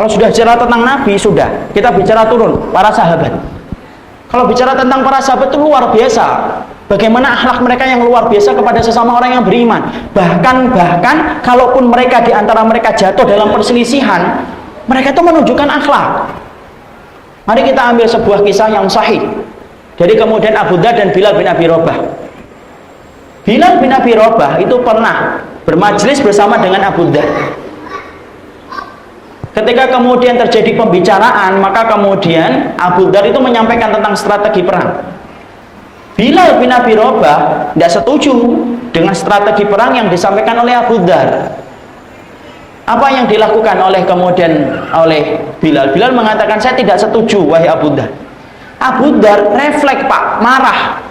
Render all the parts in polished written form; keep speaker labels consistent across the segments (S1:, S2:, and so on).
S1: Kalau sudah bicara tentang Nabi, sudah. Kita bicara turun, para sahabat. Kalau bicara tentang para sahabat itu luar biasa. Bagaimana akhlak mereka yang luar biasa kepada sesama orang yang beriman. Bahkan kalaupun mereka di antara mereka jatuh dalam perselisihan, mereka itu menunjukkan akhlak. Mari kita ambil sebuah kisah yang sahih. Jadi kemudian Abu Dzar dan Bilal bin Abi Rabah. Bilal bin Abi Rabah itu pernah bermajlis bersama dengan Abu Dzar. Ketika kemudian terjadi pembicaraan, maka kemudian Abu Dzar itu menyampaikan tentang strategi perang. Bilal bin Abi Rabah tidak setuju dengan strategi perang yang disampaikan oleh Abu Dzar. Apa yang dilakukan oleh Bilal? Bilal mengatakan, saya tidak setuju, wahai Abu Dzar. Abu Dzar refleks, Pak, marah.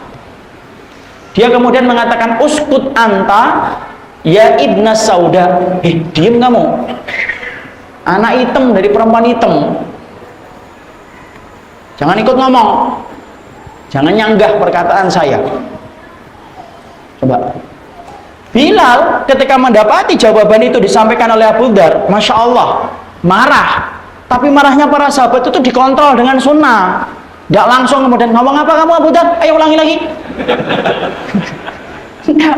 S1: Dia kemudian mengatakan, uskut anta ya ibna sauda. Diem kamu, anak hitam dari perempuan hitam. Jangan ikut ngomong, jangan nyanggah perkataan saya. Coba. Bilal ketika mendapati jawaban itu disampaikan oleh Abu Dzar, Masya Allah, marah. Tapi marahnya para sahabat itu dikontrol dengan sunnah. Tidak langsung kemudian ngomong, apa kamu Abu Dzar? Ayo ulangi lagi. Tidak.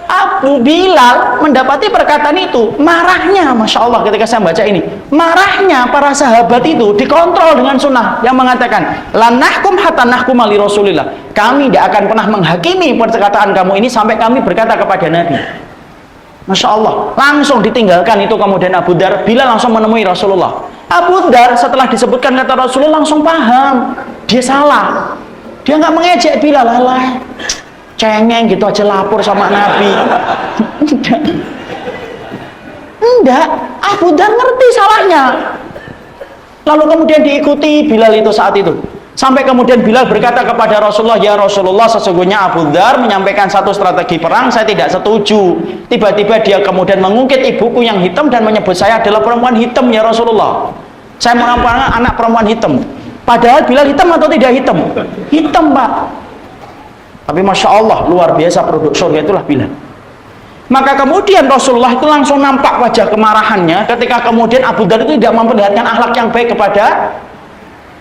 S1: Abu Bilal mendapati perkataan itu, marahnya, Masya Allah, ketika saya baca ini, marahnya para sahabat itu dikontrol dengan sunnah yang mengatakan, la nahkum hatta nahkum li Rasulillah. Kami tidak akan pernah menghakimi perkataan kamu ini sampai kami berkata kepada Nabi. Masya Allah, langsung ditinggalkan itu. Kemudian Abu Dzar, Bilal langsung menemui Rasulullah. Abu Dzar setelah disebutkan kata Rasulullah langsung paham, dia salah. Dia nggak mengejek Bilal, alah, cengeng gitu aja lapor sama Nabi. Enggak, Abu Dzar ngerti salahnya. Lalu kemudian diikuti Bilal itu saat itu. Sampai kemudian Bilal berkata kepada Rasulullah, ya Rasulullah, sesungguhnya Abu Dzar menyampaikan satu strategi perang, saya tidak setuju. Tiba-tiba dia kemudian mengungkit ibuku yang hitam dan menyebut saya adalah perempuan hitam, ya Rasulullah. Saya merupakan anak perempuan hitam. Padahal Bilal hitam atau tidak hitam? Hitam, Pak. Tapi Masya Allah, luar biasa produk surga itulah Bilal. Maka kemudian Rasulullah itu langsung nampak wajah kemarahannya ketika kemudian Abu Dzar itu tidak memperlihatkan akhlak yang baik kepada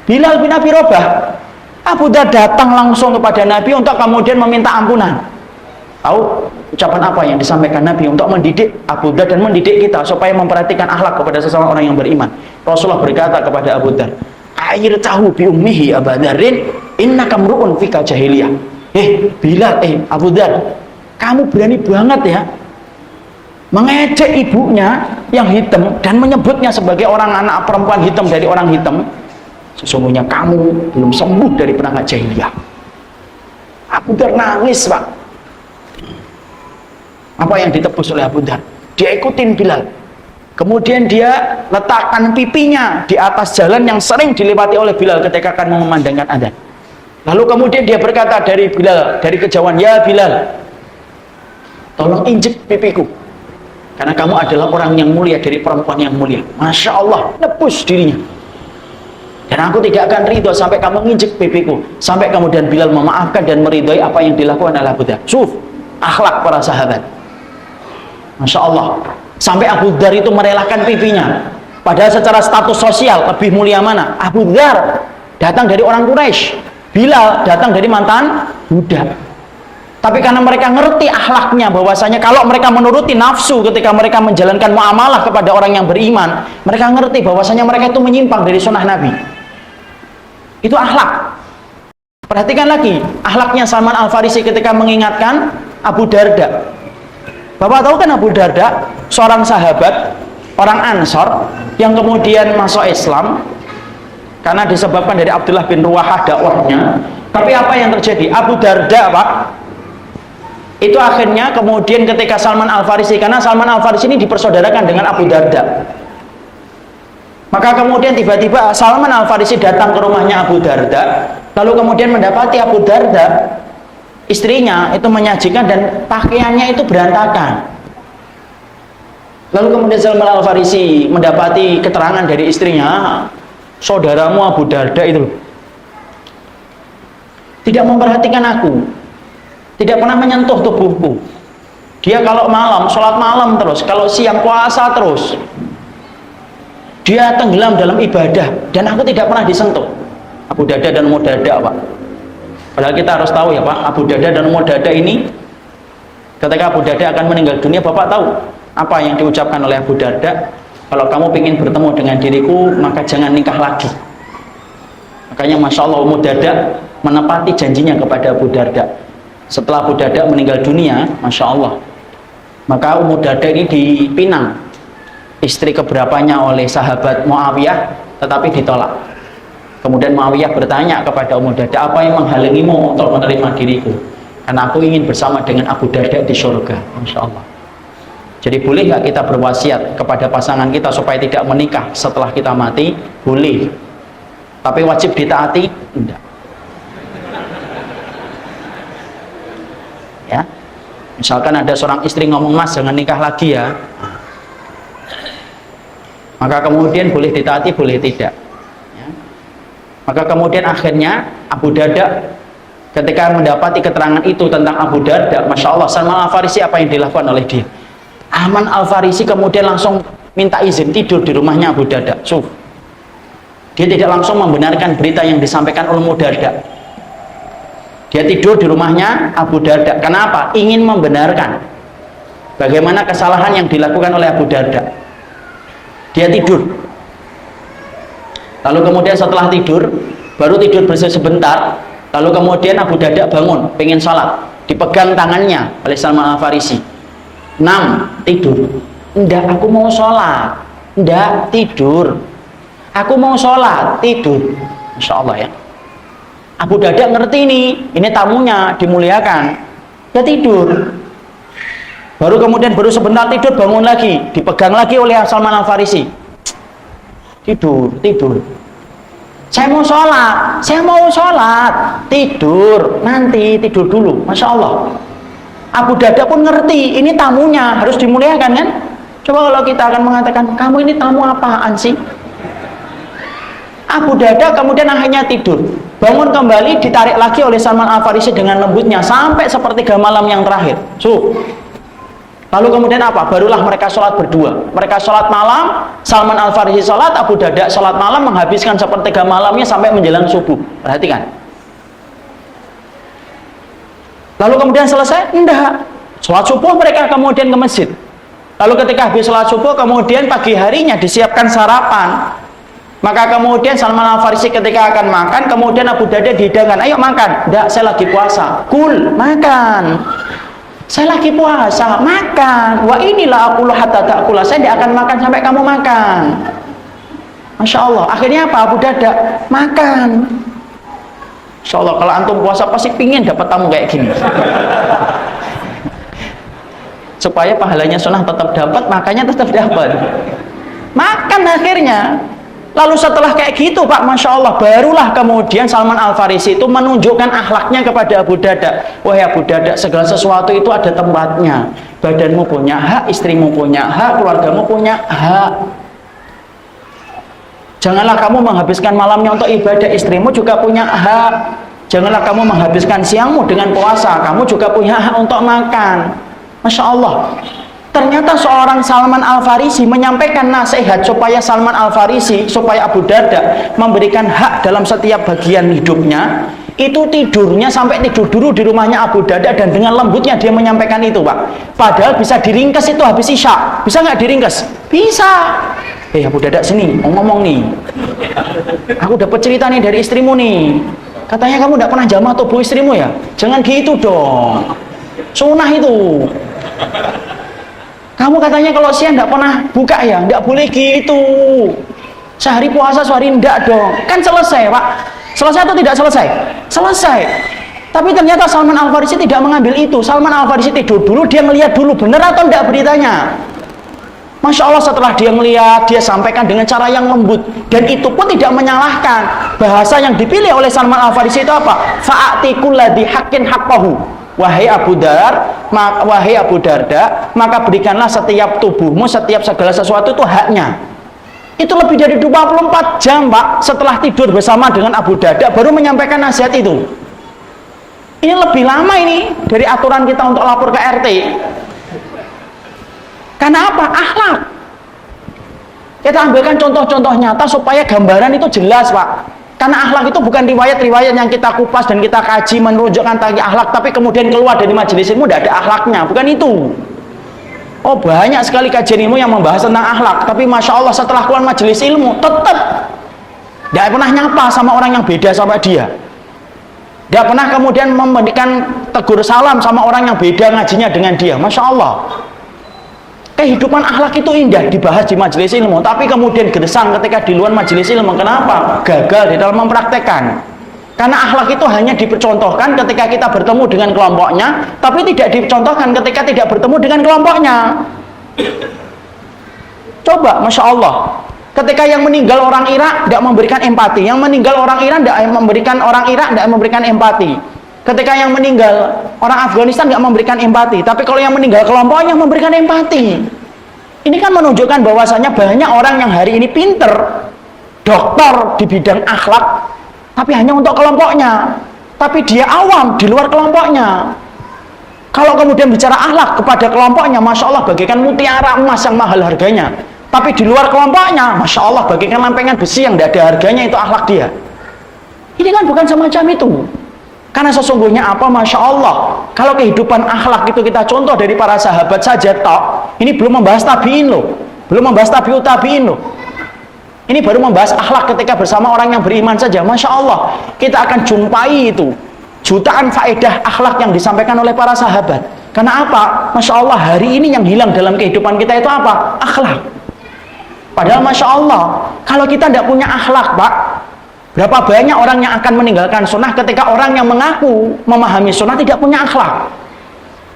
S1: Bilal bin Abi Rabah. Abu Dzar datang langsung kepada Nabi untuk kemudian meminta ampunan. Tahu ucapan apa yang disampaikan Nabi untuk mendidik Abu Dzar dan mendidik kita supaya memperhatikan akhlak kepada sesama orang yang beriman. Rasulullah berkata kepada Abu Dzar, air tahu bi ummihi Abu Dzarin innaka mru'un fika jahiliyah. Bilal, Abu Dzar, kamu berani banget ya mengejek ibunya yang hitam dan menyebutnya sebagai orang anak perempuan hitam dari orang hitam. Sesungguhnya kamu belum sembuh dari perangkat jahiliyah. Abu Dzar nangis, Pak. Apa yang ditebus oleh Abu Dzar? Dia ikutin Bilal. Kemudian dia letakkan pipinya di atas jalan yang sering dilewati oleh Bilal ketika akan mengumandangkan adzan. Lalu kemudian dia berkata dari Bilal, dari kejauhan, ya Bilal, tolong injek pipiku. Karena kamu adalah orang yang mulia dari perempuan yang mulia. Masya Allah, nebus dirinya. Dan aku tidak akan ridho sampai kamu nginjek pipiku. Sampai kemudian Bilal memaafkan dan meridhoi apa yang dilakukan oleh Abu Dzar. Akhlak para sahabat. Masya Allah. Sampai Abu Dzar itu merelakan pipinya. Padahal secara status sosial lebih mulia mana? Abu Dzar datang dari orang Quraisy, Bilal datang dari mantan budak. Tapi karena mereka ngerti akhlaknya, bahwasanya kalau mereka menuruti nafsu ketika mereka menjalankan muamalah kepada orang yang beriman, mereka ngerti bahwasanya mereka itu menyimpang dari sunnah Nabi. Itu akhlak. Perhatikan lagi akhlaknya Salman Al-Farisi ketika mengingatkan Abu Darda. Bapak tahu kan Abu Darda seorang sahabat, orang Ansor yang kemudian masuk Islam karena disebabkan dari Abdullah bin Ruwahah dakwahnya. Tapi apa yang terjadi? Abu Darda, Pak, itu akhirnya kemudian ketika Salman Al-Farisi, karena Salman Al-Farisi ini dipersaudarakan dengan Abu Darda, maka kemudian tiba-tiba Salman Al-Farisi datang ke rumahnya Abu Darda, lalu kemudian mendapati Abu Darda, istrinya itu menyajikan dan pakaiannya itu berantakan. Lalu kemudian Salman Al-Farisi mendapati keterangan dari istrinya, saudaramu Abu Darda itu tidak memperhatikan aku, tidak pernah menyentuh tubuhku. Dia kalau malam sholat malam terus, kalau siang puasa terus. dia tenggelam dalam ibadah dan aku tidak pernah disentuh. Abu Darda dan Ummu Darda, Pak. Padahal kita harus tahu ya Pak, Abu Darda dan Ummu Darda ini ketika Abu Darda akan meninggal dunia, Bapak tahu apa yang diucapkan oleh Abu Darda? Kalau kamu ingin bertemu dengan diriku, maka jangan nikah lagi. Makanya Masya Allah, Ummu Darda menepati janjinya kepada Abu Darda. Setelah Abu Darda meninggal dunia, Masya Allah, maka Ummu Darda ini dipinang, istri keberapanya, oleh sahabat Muawiyah, tetapi ditolak. Kemudian Muawiyah bertanya kepada Ummu Darda, apa yang menghalangimu untuk menerima diriku? Karena aku ingin bersama dengan Abu Darda di surga. Masya Allah. Jadi boleh nggak kita berwasiat kepada pasangan kita supaya tidak menikah setelah kita mati? Boleh. Tapi wajib ditaati? Enggak. Ya. Misalkan ada seorang istri ngomong, Mas jangan nikah lagi ya, maka kemudian boleh ditaati, boleh tidak ya. Maka kemudian akhirnya Abu Darda ketika mendapati keterangan itu tentang Abu Darda, Masya Allah, Salman Al-Farisi apa yang dilakukan oleh dia? Salman Al-Farisi kemudian langsung minta izin tidur di rumahnya Abu Darda. Dia tidak langsung membenarkan berita yang disampaikan oleh Ummu Darda. Dia tidur di rumahnya Abu Darda. Kenapa? Ingin membenarkan bagaimana kesalahan yang dilakukan oleh Abu Darda. Dia tidur. Lalu kemudian setelah tidur, baru tidur bersih sebentar, lalu kemudian Abu Darda bangun, pengen sholat, dipegang tangannya oleh Salman Al-Farisi. Tidur. Enggak, aku mau sholat. Enggak, tidur. Aku mau sholat, tidur. Masya Allah ya. Abu Darda ngerti ini tamunya, dimuliakan. Dia tidur. Baru kemudian baru sebentar tidur, bangun lagi, dipegang lagi oleh Salman Al-Farisi. Tidur. Saya mau sholat, tidur, nanti tidur dulu. Masya Allah. Abu Darda pun ngerti, ini tamunya, harus dimuliakan kan? Coba kalau kita akan mengatakan, kamu ini tamu apaan sih? Abu Darda kemudian akhirnya tidur, bangun kembali, ditarik lagi oleh Salman Al-Farisi dengan lembutnya sampai sepertiga malam yang terakhir. Lalu kemudian apa? Barulah mereka sholat berdua. Mereka sholat malam, Salman Al-Farisi sholat, Abu Darda sholat malam, menghabiskan sepertiga malamnya sampai menjelang subuh. Perhatikan. Lalu kemudian selesai? Enggak. Sholat subuh mereka kemudian ke masjid. Lalu ketika habis sholat subuh, kemudian pagi harinya disiapkan sarapan. Maka kemudian Salman Al-Farisi ketika akan makan, kemudian Abu Darda dihidangkan, ayo makan. Enggak, saya lagi puasa. Kul, makan. Saya lagi puasa, makan. Wa inilah aqulu hatta ta'kula. Saya tidak akan makan sampai kamu makan. Masya Allah. Akhirnya apa? Abu Darda makan. Masya Allah, kalau antum puasa pasti pingin dapat tamu kayak gini. Supaya pahalanya sunnah tetap dapat, makanya tetap dapat. Makan akhirnya. Lalu setelah kayak gitu Pak, Masya Allah, barulah kemudian Salman Al-Farisi itu menunjukkan akhlaknya kepada Abu Darda. Wahai Abu Darda, segala sesuatu itu ada tempatnya. Badanmu punya hak, istrimu punya hak, keluargamu punya hak. Janganlah kamu menghabiskan malamnya untuk ibadah, istrimu juga punya hak. Janganlah kamu menghabiskan siangmu dengan puasa, kamu juga punya hak untuk makan. Masya Allah. Ternyata seorang Salman Al-Farisi menyampaikan nasihat supaya Salman Al-Farisi, supaya Abu Darda memberikan hak dalam setiap bagian hidupnya. Itu tidurnya sampai tidur dulu di rumahnya Abu Darda, dan dengan lembutnya dia menyampaikan itu Pak. Padahal bisa diringkas itu habis isya. Bisa nggak diringkas? Bisa. Abu Darda sini, mau ngomong nih. Aku dapat cerita nih dari istrimu nih. Katanya kamu tidak pernah jamah tubuh istrimu ya? Jangan gitu dong. Sunnah itu. Kamu katanya kalau siang tidak pernah buka ya? Tidak boleh gitu. Sehari puasa, sehari tidak dong. Kan selesai Pak. Selesai atau tidak selesai? Selesai. Tapi ternyata Salman Al-Farisi tidak mengambil itu. Salman Al-Farisi tidur dulu, dia melihat dulu benar atau tidak beritanya. Masya Allah, setelah dia melihat, dia sampaikan dengan cara yang lembut. Dan itu pun tidak menyalahkan. Bahasa yang dipilih oleh Salman Al-Farisi itu apa? Fa'ati kulladhi haqqin haqqahu. Wahai Abu Darda, maka berikanlah setiap tubuhmu, setiap segala sesuatu itu haknya. Itu lebih dari 24 jam Pak, setelah tidur bersama dengan Abu Darda baru menyampaikan nasihat itu. Ini lebih lama ini dari aturan kita untuk lapor ke RT. Karena apa? Akhlak. Kita ambilkan contoh-contoh nyata supaya gambaran itu jelas, Pak. Karena akhlak itu bukan riwayat-riwayat yang kita kupas dan kita kaji menunjukkan tentang akhlak, tapi kemudian keluar dari majelis ilmu tidak ada akhlaknya, bukan itu. Oh, banyak sekali kajian ilmu yang membahas tentang akhlak, tapi Masya Allah setelah keluar majelis ilmu tetap tidak pernah nyapa sama orang yang beda sama dia. Tidak pernah kemudian memberikan tegur salam sama orang yang beda ngajinya dengan dia. Masya Allah. Kehidupan akhlak itu indah dibahas di majelis ilmu, tapi kemudian gersang ketika di luar majelis ilmu. Kenapa? Gagal di dalam mempraktekkan. Karena akhlak itu hanya dipercontohkan ketika kita bertemu dengan kelompoknya, tapi tidak dicontohkan ketika tidak bertemu dengan kelompoknya. Coba, Masya Allah. Ketika yang meninggal orang Irak tidak memberikan empati, yang meninggal orang Iran tidak memberikan empati. Ketika yang meninggal orang Afghanistan nggak memberikan empati, tapi kalau yang meninggal kelompoknya memberikan empati. Ini kan menunjukkan bahwasanya banyak orang yang hari ini pinter, doktor di bidang akhlak, tapi hanya untuk kelompoknya. Tapi dia awam di luar kelompoknya. Kalau kemudian bicara akhlak kepada kelompoknya, Masya Allah bagaikan mutiara emas yang mahal harganya. Tapi di luar kelompoknya, Masya Allah bagaikan lempengan besi yang tidak ada harganya, itu akhlak dia. Ini kan bukan semacam itu. Karena sesungguhnya apa? Masya Allah, kalau kehidupan akhlak itu kita contoh dari para sahabat saja tok, ini belum membahas tabiin loh, belum membahas tabiut tabiin loh. Ini baru membahas akhlak ketika bersama orang yang beriman saja. Masya Allah, kita akan jumpai itu jutaan faedah akhlak yang disampaikan oleh para sahabat. Karena apa? Masya Allah, hari ini yang hilang dalam kehidupan kita itu apa? Akhlak. Padahal Masya Allah, kalau kita tidak punya akhlak, Pak, berapa banyak orang yang akan meninggalkan sunnah ketika orang yang mengaku memahami sunnah tidak punya akhlak.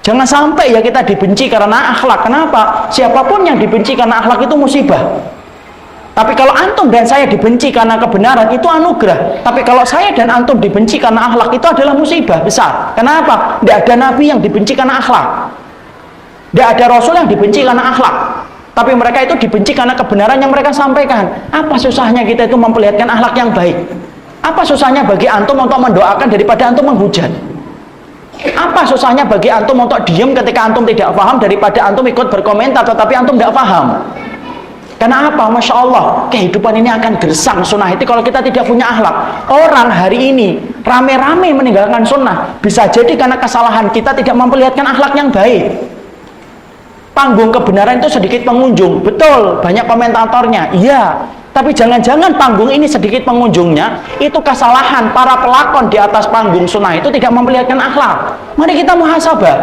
S1: Jangan sampai ya kita dibenci karena akhlak. Kenapa? Siapapun yang dibenci karena akhlak itu musibah. Tapi kalau antum dan saya dibenci karena kebenaran, itu anugerah. Tapi kalau saya dan antum dibenci karena akhlak, itu adalah musibah besar. Kenapa? Tidak ada nabi yang dibenci karena akhlak. Tidak ada rasul yang dibenci karena akhlak. Tapi mereka itu dibenci karena kebenaran yang mereka sampaikan. Apa susahnya kita itu memperlihatkan akhlak yang baik? Apa susahnya bagi antum untuk mendoakan daripada antum menghujat? Apa susahnya bagi antum untuk diam ketika antum tidak paham daripada antum ikut berkomentar tetapi antum tidak paham? Karena apa? Masya Allah, kehidupan ini akan gersang sunnah itu kalau kita tidak punya akhlak. Orang hari ini rame-rame meninggalkan sunnah, bisa jadi karena kesalahan kita tidak memperlihatkan akhlak yang baik. Panggung kebenaran itu sedikit pengunjung, betul, banyak komentatornya, iya. Tapi jangan-jangan panggung ini sedikit pengunjungnya, itu kesalahan para pelakon di atas panggung sunnah itu tidak memperlihatkan akhlak. Mari kita muhasabah.